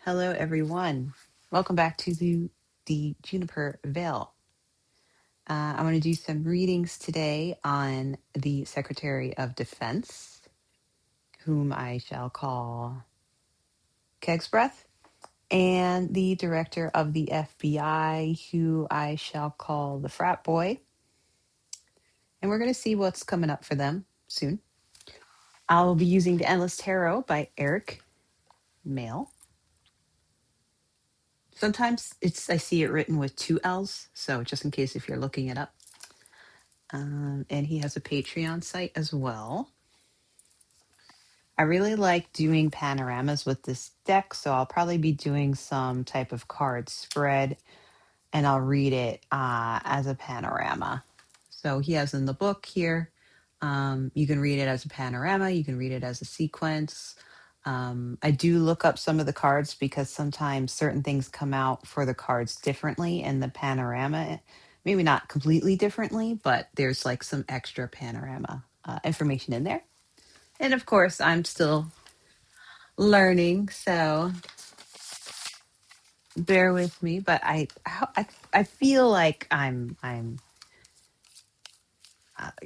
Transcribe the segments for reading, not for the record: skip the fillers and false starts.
Hello, everyone. Welcome back to the Juniper Veil. I'm going to do some readings today on the Secretary of Defense, whom I shall call Kegsbreath, and the Director of the FBI, who I shall call the Frat Boy. And we're going to see what's coming up for them soon. I'll be using the Endless Tarot by Eric Mail. Sometimes I see it written with two L's, so just in case if you're looking it up. And he has a Patreon site as well. I really like doing panoramas with this deck, so I'll probably be doing some type of card spread, and I'll read it as a panorama. So he has in the book here, you can read it as a panorama, you can read it as a sequence. I do look up some of the cards because sometimes certain things come out for the cards differently in the panorama. Maybe not completely differently, but there's like some extra panorama information in there. And of course, I'm still learning, so bear with me. But I feel like I'm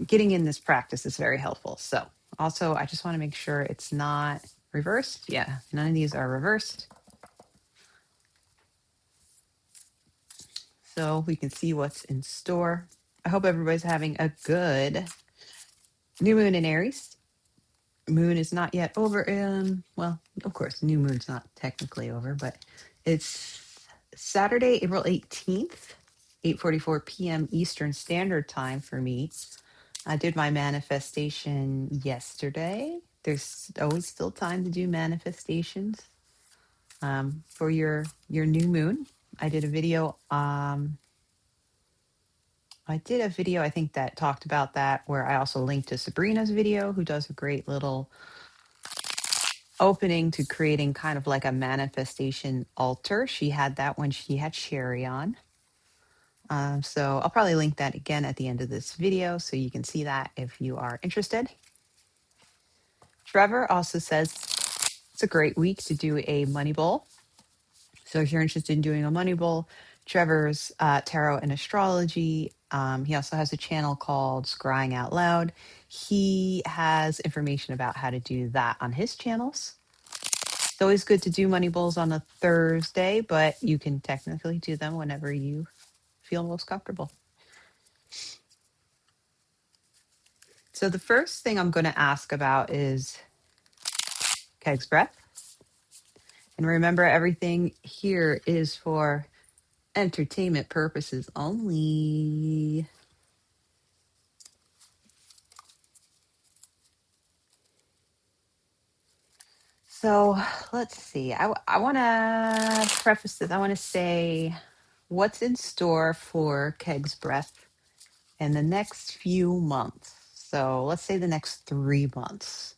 getting in this practice is very helpful. So also, I just want to make sure it's not reversed. Yeah, none of these are reversed. So we can see what's in store. I hope everybody's having a good new moon in Aries. Moon is not yet over. Well, of course, new moon's not technically over, but it's Saturday, April 18th, 8:44 p.m. Eastern Standard Time for me. I did my manifestation yesterday. There's always still time to do manifestations for your new moon. I did a video. I think that talked about that, where I also linked to Sabrina's video, who does a great little opening to creating kind of like a manifestation altar. She had that when she had Sherry on. So I'll probably link that again at the end of this video so you can see that if you are interested. Trevor also says it's a great week to do a money bowl. So if you're interested in doing a money bowl, Trevor's tarot and astrology. He also has a channel called Scrying Out Loud. He has information about how to do that on his channels. It's always good to do money bowls on a Thursday, but you can technically do them whenever you feel most comfortable. So the first thing I'm going to ask about is Keg's breath. And remember, everything here is for entertainment purposes only. So let's see. I want to preface this. I want to say what's in store for Keg's breath in the next few months. So let's say the next 3 months.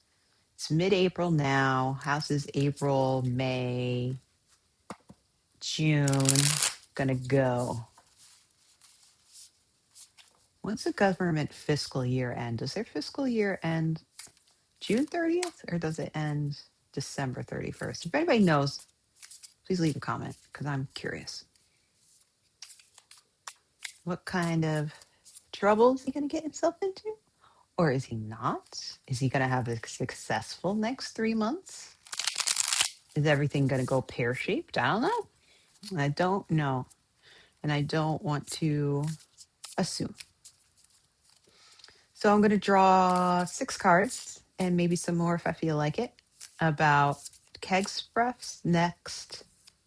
It's mid-April now. House is April, May, June. Gonna go. When's the government fiscal year end? Does their fiscal year end June 30th or does it end December 31st? If anybody knows, please leave a comment because I'm curious. What kind of trouble is he going to get himself into? Or is he not? Is he going to have a successful next 3 months? Is everything going to go pear-shaped? I don't know. I don't know. And I don't want to assume. So I'm going to draw 6 cards and maybe some more if I feel like it about Kegsbreath's next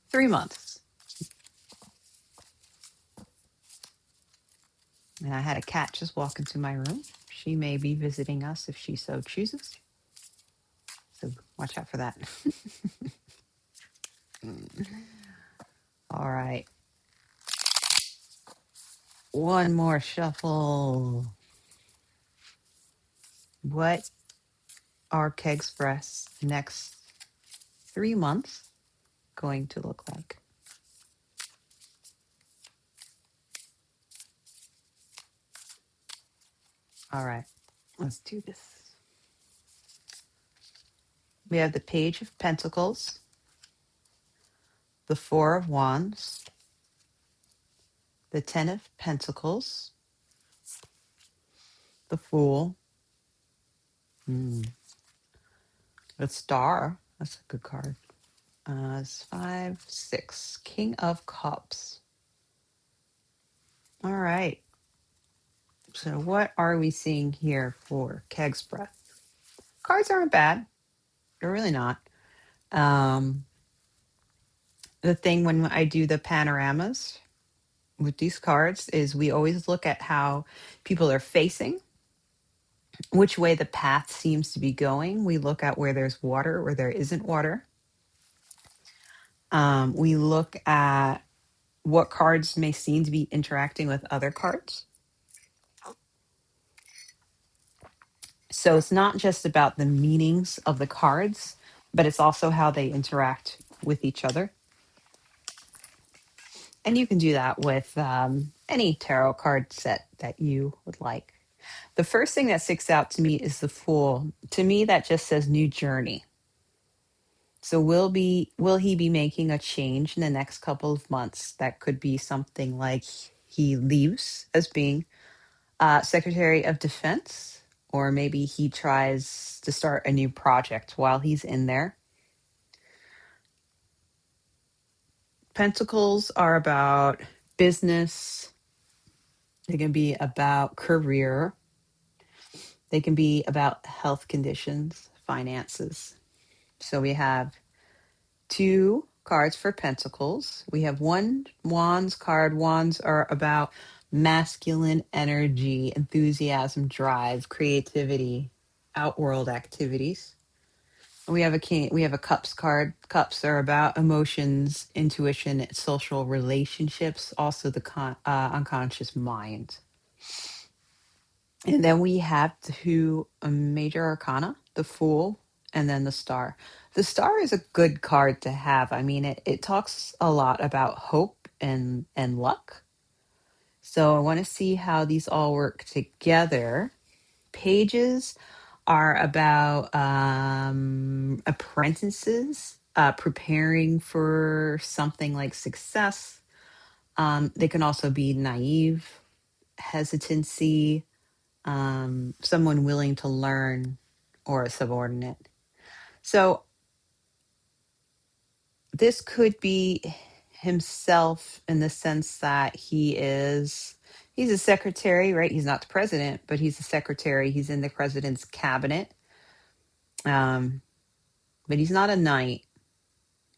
3 months. And I had a cat just walk into my room. She may be visiting us if she so chooses. So watch out for that. All right. One more shuffle. What are Kegsbreath's next 3 months going to look like? All right, let's do this. We have the Page of Pentacles, the Four of Wands, the Ten of Pentacles, the Fool, mm, the Star. That's a good card. It's 5, 6, King of Cups. All right. So what are we seeing here for Keg's Breath? Cards aren't bad. They're really not. Um, the thing when I do the panoramas with these cards is we always look at how people are facing, which way the path seems to be going. We look at where there's water, where there isn't water. We look at what cards may seem to be interacting with other cards. So it's not just about the meanings of the cards, but it's also how they interact with each other. And you can do that with any tarot card set that you would like. The first thing that sticks out to me is the Fool. To me, that just says new journey. So will he be making a change in the next couple of months? That could be something like he leaves as being Secretary of Defense, or maybe he tries to start a new project while he's in there. Pentacles are about business. They can be about career. They can be about health conditions, finances. So we have 2 cards for Pentacles. We have 1 Wands card. Wands are about masculine energy, enthusiasm, drive, creativity, outworld activities. We have a King. We have a Cups card. Cups are about emotions, intuition, social relationships, also the unconscious mind. And then we have 2 major arcana, the Fool and then the Star. The Star is a good card to have. I mean, it talks a lot about hope and luck. So I want to see how these all work together. Pages are about apprentices preparing for something like success. They can also be naive, hesitancy, someone willing to learn, or a subordinate. So this could be himself in the sense that he's a secretary, right? He's not the president, but he's a secretary. He's in the president's cabinet. Um, but he's not a knight.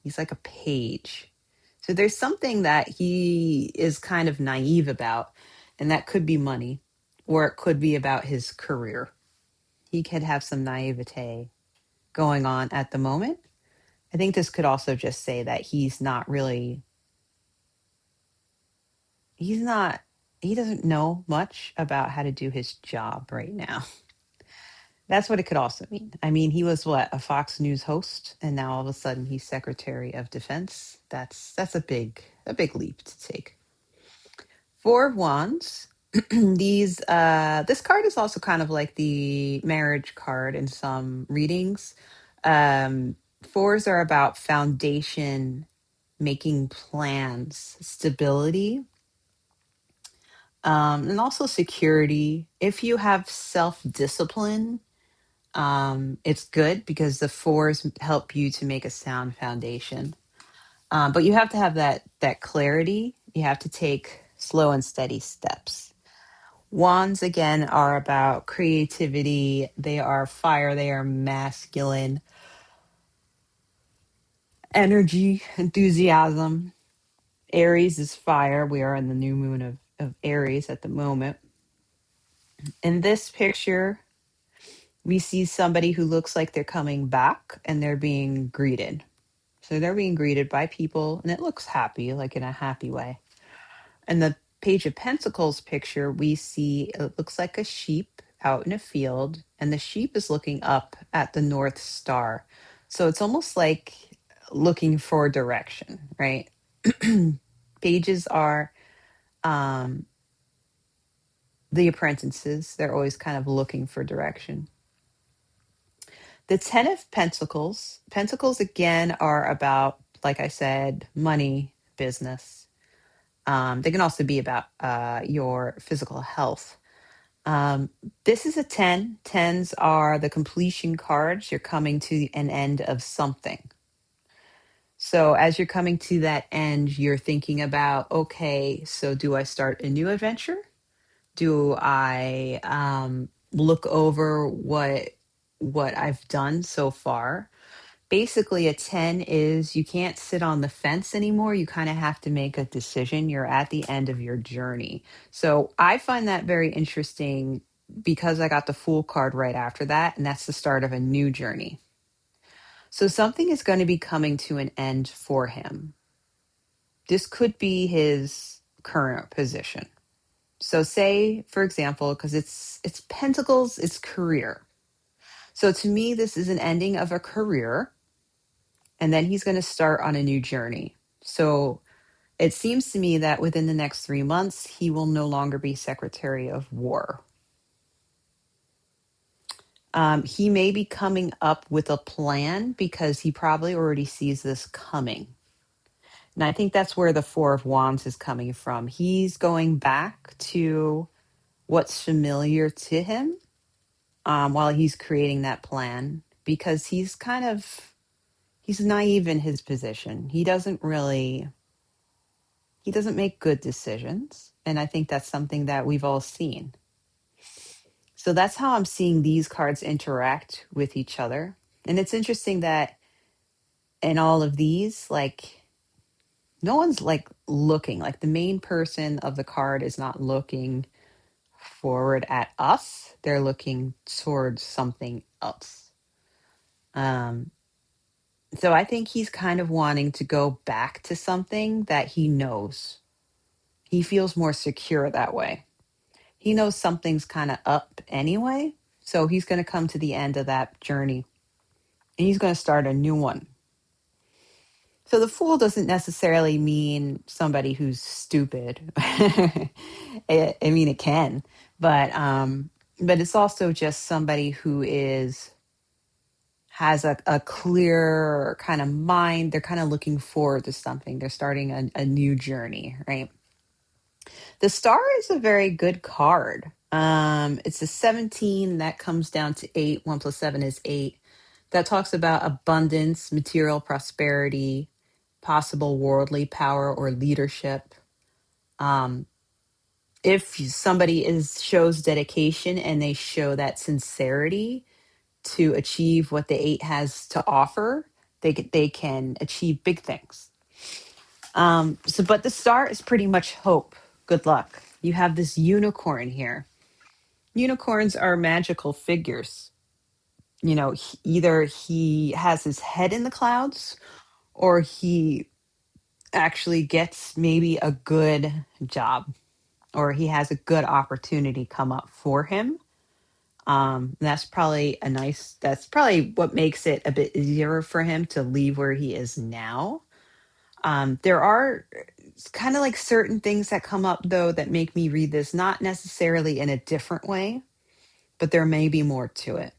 He's like a page. So there's something that he is kind of naive about, and that could be money, or it could be about his career. He could have some naivete going on at the moment. I think this could also just say that he's not, he doesn't know much about how to do his job right now. That's what it could also mean. I mean, he was what, a Fox News host, and now all of a sudden he's Secretary of Defense. That's a big leap to take. 4 of Wands. This card is also kind of like the marriage card in some readings. Um, Fours are about foundation, making plans, stability, and also security. If you have self discipline, it's good because the 4s help you to make a sound foundation. But you have to have that clarity. You have to take slow and steady steps. Wands again are about creativity. They are fire. They are masculine energy, enthusiasm. Aries is fire. We are in the new moon of Aries at the moment. In this picture, we see somebody who looks like they're coming back and they're being greeted. So they're being greeted by people and it looks happy, like in a happy way. And the Page of Pentacles picture, we see it looks like a sheep out in a field, and the sheep is looking up at the North Star. So it's almost like looking for direction, right? Pages are the apprentices. They're always kind of looking for direction. The Ten of Pentacles. Pentacles again are about like I said, money, business. They can also be about your physical health. Um, this is a 10. Tens are the completion cards. You're coming to an end of something. So as you're coming to that end, you're thinking about, okay, so do I start a new adventure? Do I look over what I've done so far? Basically, a 10 is you can't sit on the fence anymore. You kind of have to make a decision. You're at the end of your journey. So I find that very interesting because I got the Fool card right after that, and that's the start of a new journey. So something is going to be coming to an end for him. This could be his current position. So say, for example, because it's pentacles, it's career. So to me, this is an ending of a career, and then he's going to start on a new journey. So it seems to me that within the next 3 months, he will no longer be Secretary of War. He may be coming up with a plan because he probably already sees this coming. And I think that's where the Four of Wands is coming from. He's going back to what's familiar to him while he's creating that plan because he's naive in his position. He doesn't make good decisions. And I think that's something that we've all seen. So that's how I'm seeing these cards interact with each other. And it's interesting that in all of these, like, no one's like looking, like the main person of the card is not looking forward at us. They're looking towards something else. Um, so I think he's kind of wanting to go back to something that he knows. He feels more secure that way. He knows something's kind of up anyway. So he's going to come to the end of that journey and he's going to start a new one. So the fool doesn't necessarily mean somebody who's stupid. I mean, it can, but it's also just somebody who has a clear kind of mind. They're kind of looking forward to something. They're starting a new journey, right? The star is a very good card. It's a 17 that comes down to 8. 1 plus 7 is 8. That talks about abundance, material prosperity, possible worldly power or leadership. Um, if somebody shows dedication and they show that sincerity to achieve what the 8 has to offer, they can achieve big things. But the star is pretty much hope. Good luck. You have this unicorn here. Unicorns are magical figures. You know, either he has his head in the clouds or he actually gets maybe a good job or he has a good opportunity come up for him. That's probably what makes it a bit easier for him to leave where he is now. There are kind of like certain things that come up though that make me read this not necessarily in a different way, but there may be more to it.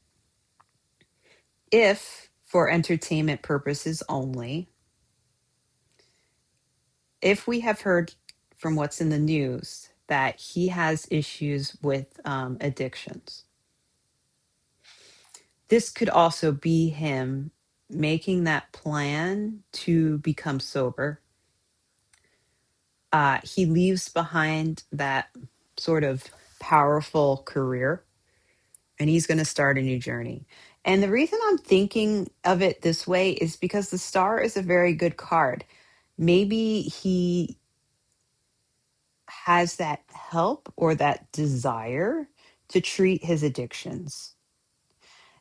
If for entertainment purposes only, if we have heard from what's in the news that he has issues with addictions, this could also be him making that plan to become sober. He leaves behind that sort of powerful career and he's going to start a new journey. And the reason I'm thinking of it this way is because the star is a very good card. Maybe he has that help or that desire to treat his addictions.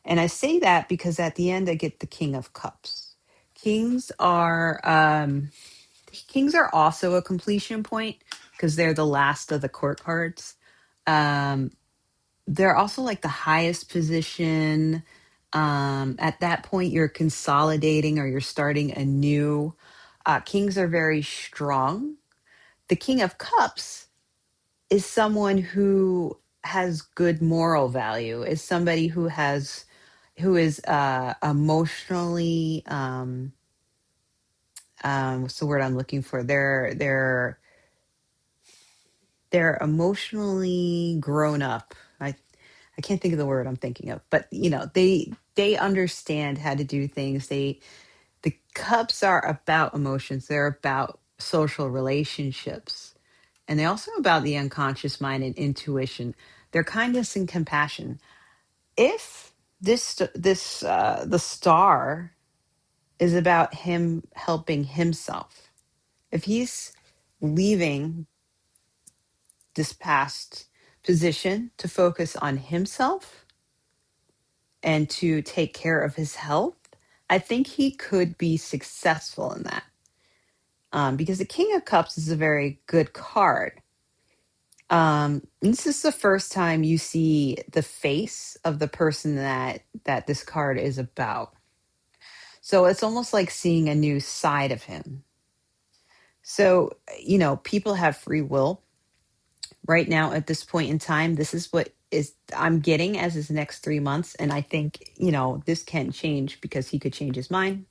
And I say that because at the end I get the King of Cups. Kings are kings are also a completion point because they're the last of the court cards. Um, they're also like the highest position. At that point, you're consolidating or you're starting anew. Kings are very strong. The King of Cups is someone who has good moral value, is somebody who is emotionally what's the word I'm looking for? They're emotionally grown up. I can't think of the word I'm thinking of, but they understand how to do things. The cups are about emotions. They're about social relationships, and they're also about the unconscious mind and intuition. Their kindness and compassion. If the star is about him helping himself, if he's leaving this past position to focus on himself and to take care of his health, I think he could be successful in that. Because the King of Cups is a very good card. This is the first time you see the face of the person that this card is about. So it's almost like seeing a new side of him. So, people have free will. Right now at this point in time, this is what is I'm getting as his next 3 months. And I think, this can change because he could change his mind.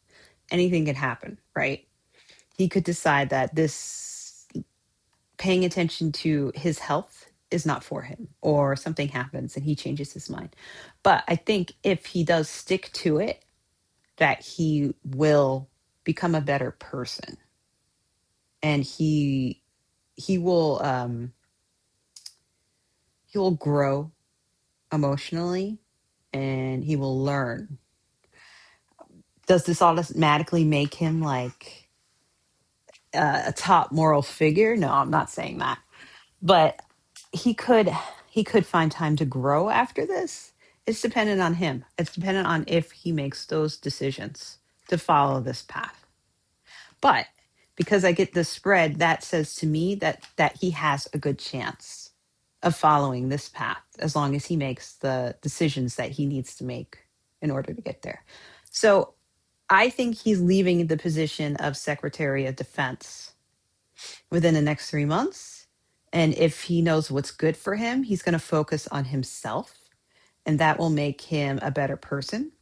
Anything could happen, right? He could decide that this paying attention to his health is not for him, or something happens and he changes his mind. But I think if he does stick to it, that he will become a better person, and he will he will grow emotionally, and he will learn. Does this automatically make him like a top moral figure? No, I'm not saying that. But he could he could find time to grow after this. It's dependent on him. It's dependent on if he makes those decisions to follow this path. But because I get this spread, that says to me that he has a good chance of following this path as long as he makes the decisions that he needs to make in order to get there. So I think he's leaving the position of Secretary of Defense within the next 3 months. And if he knows what's good for him, he's going to focus on himself, and that will make him a better person.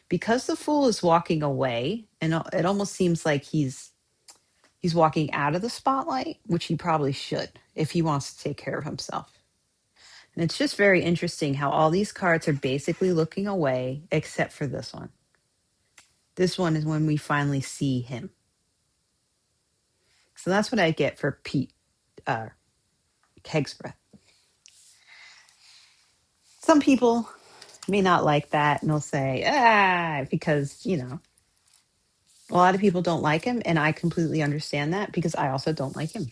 Because the fool is walking away, and it almost seems like he's walking out of the spotlight, which he probably should if he wants to take care of himself. And it's just very interesting how all these cards are basically looking away, except for this one. This one is when we finally see him. So that's what I get for Pete Hegseth. Some people may not like that, and they'll say, because, a lot of people don't like him, and I completely understand that because I also don't like him.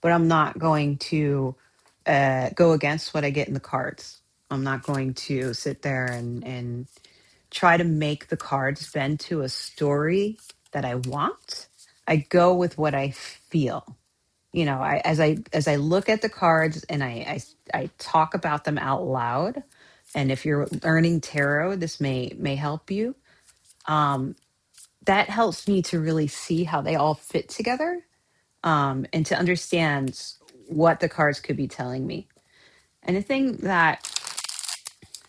But I'm not going to go against what I get in the cards. I'm not going to sit there and try to make the cards bend to a story that I want. I go with what I feel. As I look at the cards and I talk about them out loud. And if you're learning tarot, this may help you. That helps me to really see how they all fit together, and to understand what the cards could be telling me. And the thing that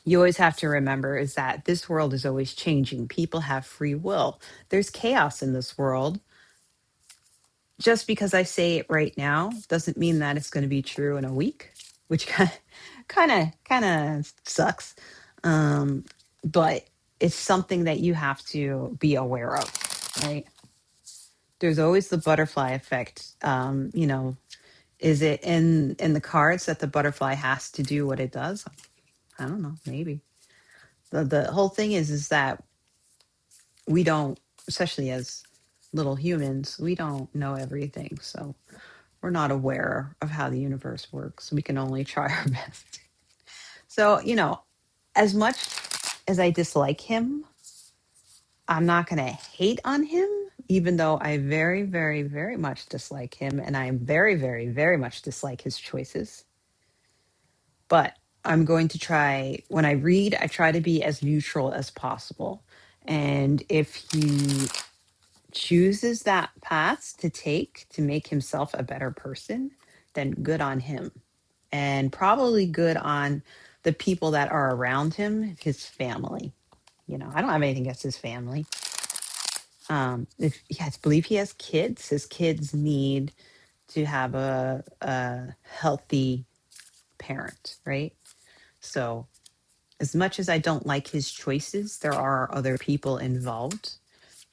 you always have to remember is that this world is always changing. People have free will. There's chaos in this world. Just because I say it right now doesn't mean that it's going to be true in a week, which kind of sucks. But it's something that you have to be aware of, right? There's always the butterfly effect. Is it in the cards that the butterfly has to do what it does? I don't know, maybe. The whole thing is that we don't, especially as little humans, we don't know everything. So we're not aware of how the universe works. We can only try our best. So, as much as I dislike him, I'm not going to hate on him, even though I very, very, very much dislike him. And I very, very, very much dislike his choices. But I'm going to try, when I read, I try to be as neutral as possible. And if he chooses that path to take to make himself a better person, then good on him. And probably good on the people that are around him, his family. I don't have anything against his family. If yeah, I believe he has kids, his kids need to have a healthy parent, right? So as much as I don't like his choices, there are other people involved,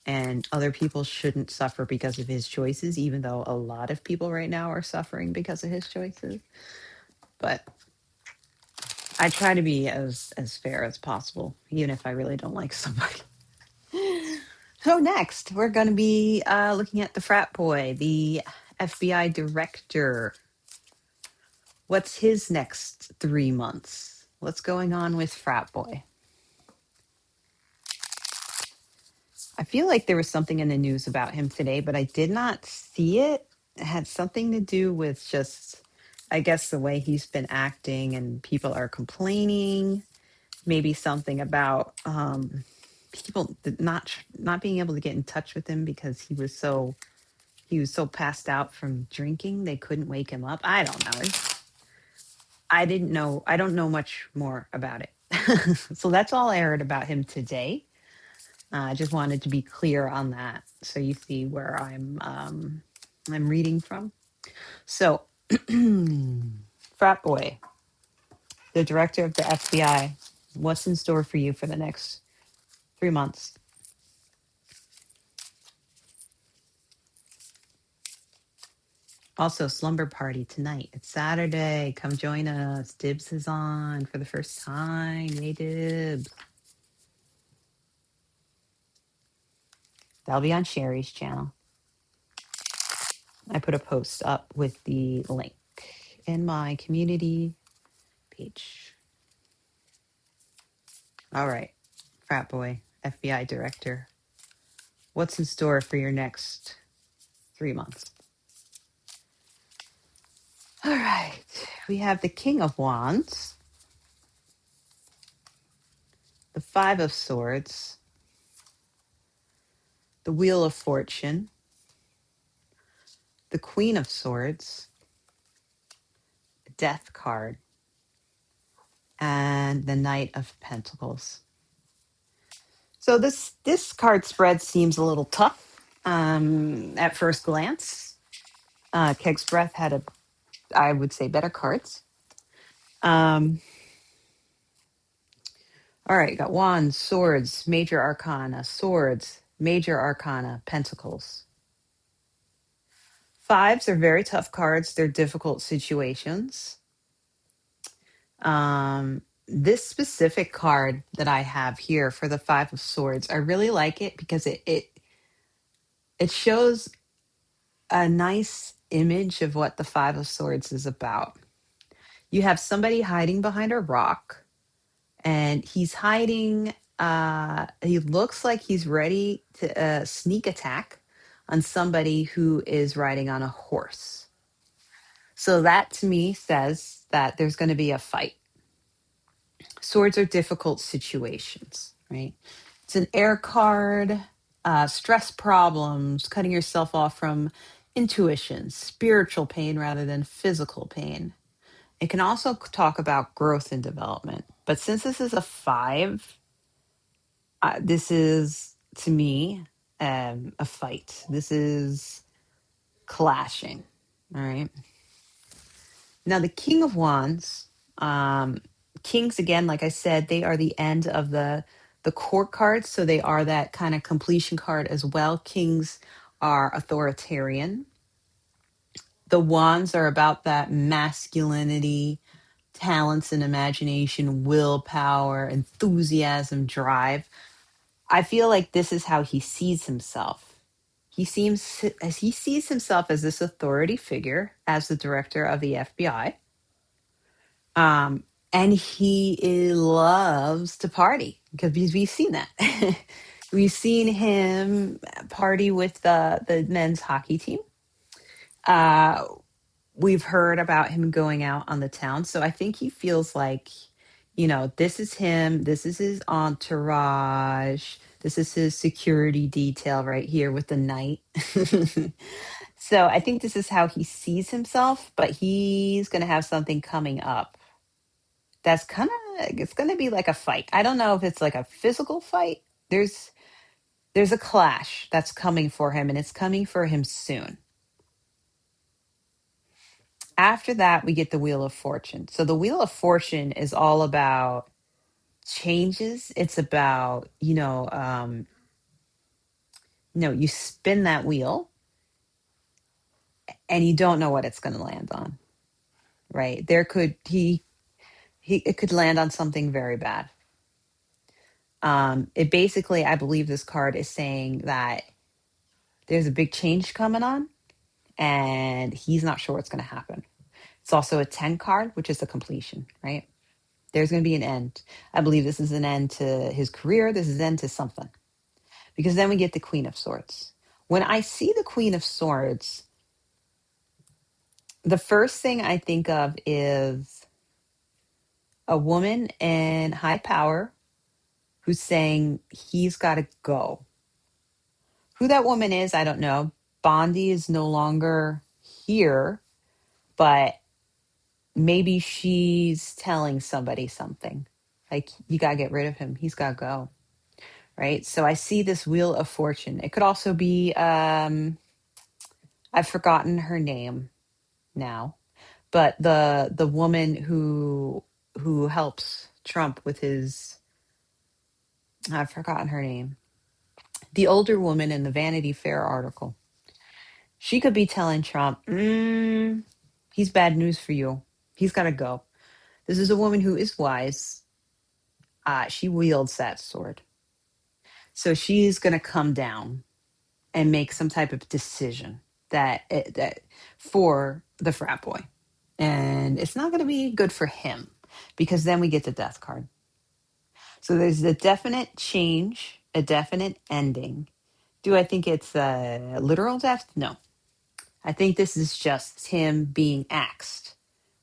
and other people shouldn't suffer because of his choices, even though a lot of people right now are suffering because of his choices. But I try to be as fair as possible, even if I really don't like somebody. So next, we're going to be looking at the frat boy, the FBI director. What's his next 3 months? What's going on with frat boy? I feel like there was something in the news about him today, but I did not see it. It had something to do with just, I guess, the way he's been acting, and people are complaining. Maybe something about people not being able to get in touch with him because he was so passed out from drinking they couldn't wake him up. I don't know. I didn't know. I don't know much more about it. So that's all I heard about him today. I just wanted to be clear on that, so you see where I'm reading from. So, frat boy, the director of the FBI, what's in store for you for the next 3 months? Also, slumber party tonight. It's Saturday. Come join us. Dibs is on for the first time. Yay, Dibs. That'll be on Sherry's channel. I put a post up with the link in my community page. All right, frat boy, FBI director. What's in store for your next 3 months? All right, we have the King of Wands, the Five of Swords, the Wheel of Fortune, the Queen of Swords, the Death card, and the Knight of Pentacles. So this card spread seems a little tough at first glance. Keg's Breath had I would say, better cards. Um, all right, got Wands, Swords, Major Arcana, Swords, Major Arcana, Pentacles. Fives are very tough cards. They're difficult situations. This specific card that I have here for the Five of Swords, I really like it because it shows a nice image of what the Five of Swords is about. You have somebody hiding behind a rock, and he's hiding. He looks like he's ready to sneak attack on somebody who is riding on a horse. So that to me says that there's going to be a fight. Swords are difficult situations, right? It's an air card. Stress problems, cutting yourself off from intuition, spiritual pain rather than physical pain. It can also talk about growth and development. But since this is a five, this is, to me, a fight. This is clashing. All right. Now, the King of Wands, Kings, again, like I said, they are the end of the court cards. So they are that kind of completion card as well. Kings are authoritarian. The Wands are about that masculinity, talents and imagination, willpower, enthusiasm, drive. I feel like this is how he sees himself. He sees himself as this authority figure, as the director of the FBI. And loves to party because we've seen that. We've seen him party with the men's hockey team. Uh, we've heard about him going out on the town. So I think he feels like, this is him. This is his entourage. This is his security detail right here with the knight. So I think this is how he sees himself, but he's going to have something coming up that's it's going to be like a fight. I don't know if it's like a physical fight. There's there's a clash that's coming for him, and it's coming for him soon. After that, we get the Wheel of Fortune. So the Wheel of Fortune is all about changes. It's about, you spin that wheel and you don't know what it's going to land on, right? There could he it could land on something very bad. It basically, I believe this card is saying that there's a big change coming on and he's not sure what's going to happen. It's also a 10 card, which is the completion, right? There's going to be an end. I believe this is an end to his career. This is an end to something. Because then we get the Queen of Swords. When I see the Queen of Swords, the first thing I think of is a woman in high power who's saying he's got to go. Who that woman is, I don't know. Bondi is no longer here, but maybe she's telling somebody something. Like, you got to get rid of him. He's got to go. Right. So I see this Wheel of Fortune. It could also be, I've forgotten her name now, but the woman who helps Trump with his, I've forgotten her name. The older woman in the Vanity Fair article. She could be telling Trump, he's bad news for you. He's got to go. This is a woman who is wise. She wields that sword. So she's going to come down and make some type of decision that for the frat boy. And it's not going to be good for him because then we get the death card. So there's a definite change, a definite ending. Do I think it's a literal death? No. I think this is just him being axed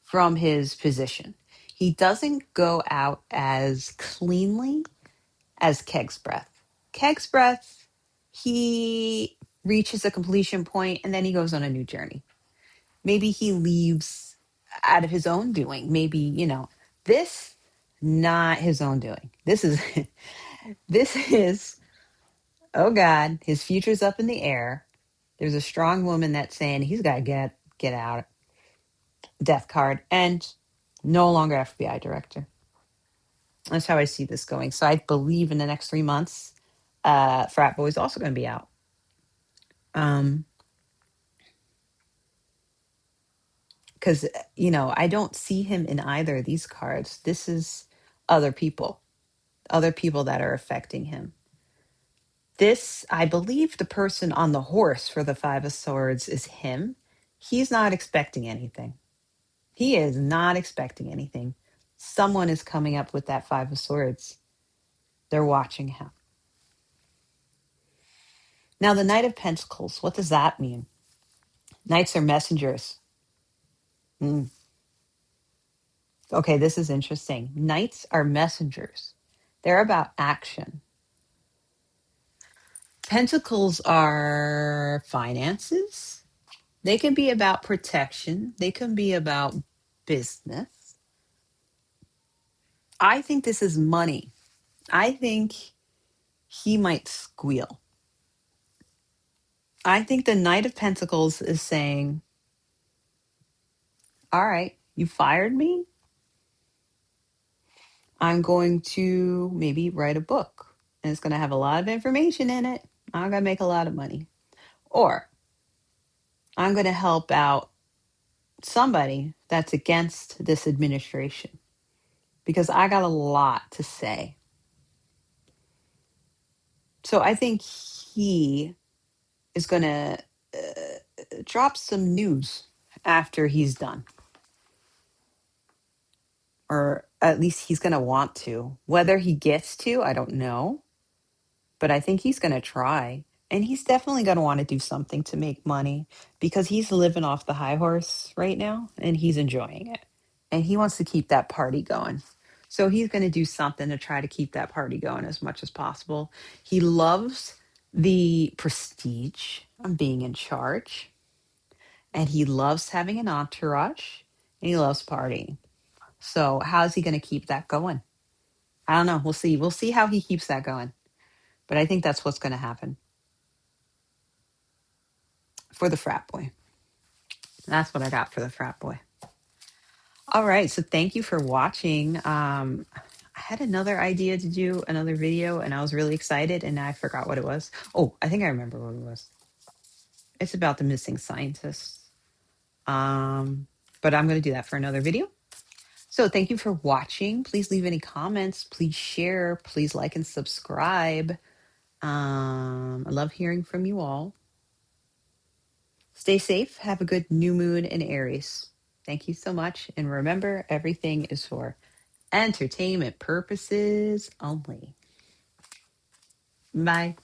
from his position. He doesn't go out as cleanly as Keg's Breath. Keg's Breath, he reaches a completion point and then he goes on a new journey. Maybe he leaves out of his own doing. Maybe, this, not his own doing. This is, this is, oh God, his future's up in the air. There's a strong woman that's saying he's got to get out. Death card and no longer FBI director. That's how I see this going. So I believe in the next 3 months, Frat Boy's also going to be out. Because, I don't see him in either of these cards. This is other people that are affecting him. This, I believe the person on the horse for the Five of Swords is him. He's not expecting anything. He is not expecting anything. Someone is coming up with that Five of Swords. They're watching him. Now, the Knight of Pentacles, what does that mean? Knights are messengers. Okay, this is interesting. Knights are messengers. They're about action. Pentacles are finances. They can be about protection. They can be about business. I think this is money. I think he might squeal. I think the Knight of Pentacles is saying, all right, you fired me. I'm going to maybe write a book. And it's going to have a lot of information in it. I'm going to make a lot of money. Or I'm going to help out somebody that's against this administration because I got a lot to say. So I think he is going to drop some news after he's done. Or at least he's going to want to. Whether he gets to, I don't know. But I think he's going to try. And he's definitely going to want to do something to make money because he's living off the high horse right now and he's enjoying it. And he wants to keep that party going. So he's going to do something to try to keep that party going as much as possible. He loves the prestige of being in charge. And he loves having an entourage. And he loves partying. So how's he going to keep that going? I don't know. We'll see. We'll see how he keeps that going. But I think that's what's going to happen for the frat boy. That's what I got for the frat boy. All right. So thank you for watching. I had another idea to do another video and I was really excited and now I forgot what it was. Oh, I think I remember what it was. It's about the missing scientists. But I'm going to do that for another video. So thank you for watching. Please leave any comments. Please share. Please like and subscribe. I love hearing from you all. Stay safe. Have a good new moon in Aries. Thank you so much. And remember, everything is for entertainment purposes only. Bye.